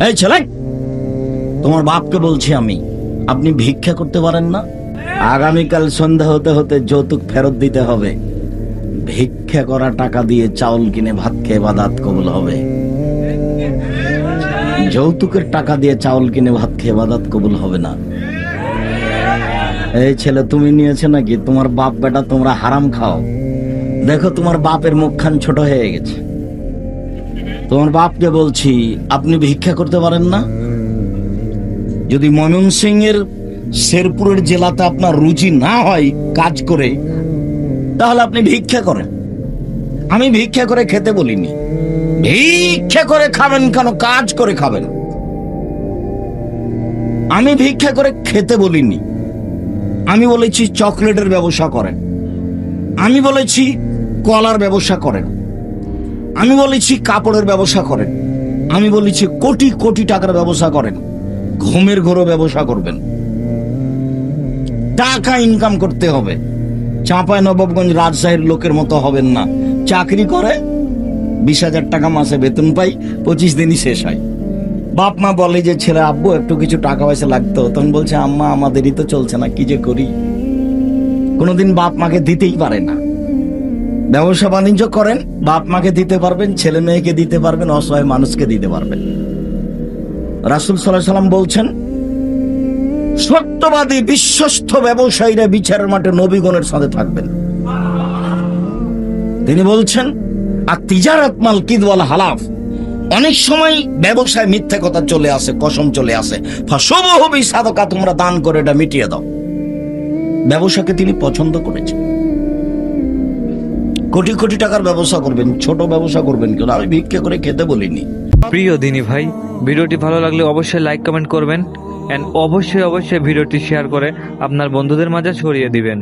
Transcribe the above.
এই ছেলে, তোমার বাপকে বলছি আমি, আপনি ভিক্ষা করতে পারেন না? আগামীকাল সন্ধ্যা হতে হতে যৌতুক ফেরত দিতে হবে। ভিক্ষা করা টাকা দিয়ে চাউল কিনে ভাত খেয়ে ইবাদত কবুল হবে। যৌতুকের টাকা দিয়ে চাউল কিনে ভাত খেয়ে ইবাদত কবুল হবে না। এই ছেলে, তুমি নিয়েছে নাকি? তোমার বাপ বেটা তোমরা হারাম খাও। দেখো তোমার বাপের মুখখান ছোট হয়ে গেছে। তোমার বাপকে বলছি, আপনি ভিক্ষা করতে পারেন না? যদি ময়মনসিংহের শেরপুরের জেলাতে আপনার রুচি না হয় কাজ করে, তাহলে আপনি ভিক্ষা করেন। আমি ভিক্ষা করে খেতে বলিনি। ভিক্ষা করে খাবেন কেন? কাজ করে খাবেন। আমি ভিক্ষা করে খেতে বলিনি। আমি বলেছি চকলেটের ব্যবসা করেন, আমি বলেছি কলার ব্যবসা করেন, আমি বলেছি কাপড়ের ব্যবসা করেন, আমি বলেছি কোটি কোটি টাকার ব্যবসা করেন, ঘুমের ঘোরও ব্যবসা করবেন। টাকা ইনকাম করতে হবে। চাঁপাই নবাবগঞ্জ রাজশাহীর লোকের মতো হবেন না। চাকরি করে 20,000 টাকা মাসে বেতন পাই, 25 দিনই শেষ হয়। বাপ মা বলে যে ছেলে, আব্বু একটু কিছু টাকা পয়সা লাগতো, তখন বলছে আম্মা আমাদেরই তো চলছে না, কি যে করি। কোনোদিন বাপ মাকে দিতেই পারে না। ব্যবসা বাণিজ্য করেন, বাপ মাকে দিতে পারবেন, ছেলে মেয়েকে দিতে পারবেন, অসহায় মানুষকে দিতে পারবেন। রাসূল সাল্লাল্লাহু আলাইহি ওয়াসাল্লাম বলছেন, সত্যবাদী বিশ্বস্ত ব্যবসায়ীরা বিচারের মাঠে নবীগণের সাথে থাকবেন। তিনি বলছেন, আর তিজারাত মাল কিদ ওয়াল হালাফ, অনেক সময় ব্যবসায় মিথ্যা কথা চলে আসে, কসম চলে আসে। ফাসবহু বিসাদাকা, তোমরা দান করে এটা মিটিয়ে দাও। ব্যবসাকে তিনি পছন্দ করেছেন। কোটি কোটি টাকার ব্যবসা করবেন, ছোট ব্যবসা করবেন কেন? আমি ভিক্ষা করে খেতে বলিনি। প্রিয় দিনী ভাই, ভিডিওটি ভালো লাগলে অবশ্যই লাইক কমেন্ট করবেন এন্ড অবশ্যই ভিডিওটি শেয়ার করে আপনার বন্ধুদের মাঝে ছড়িয়ে দিবেন।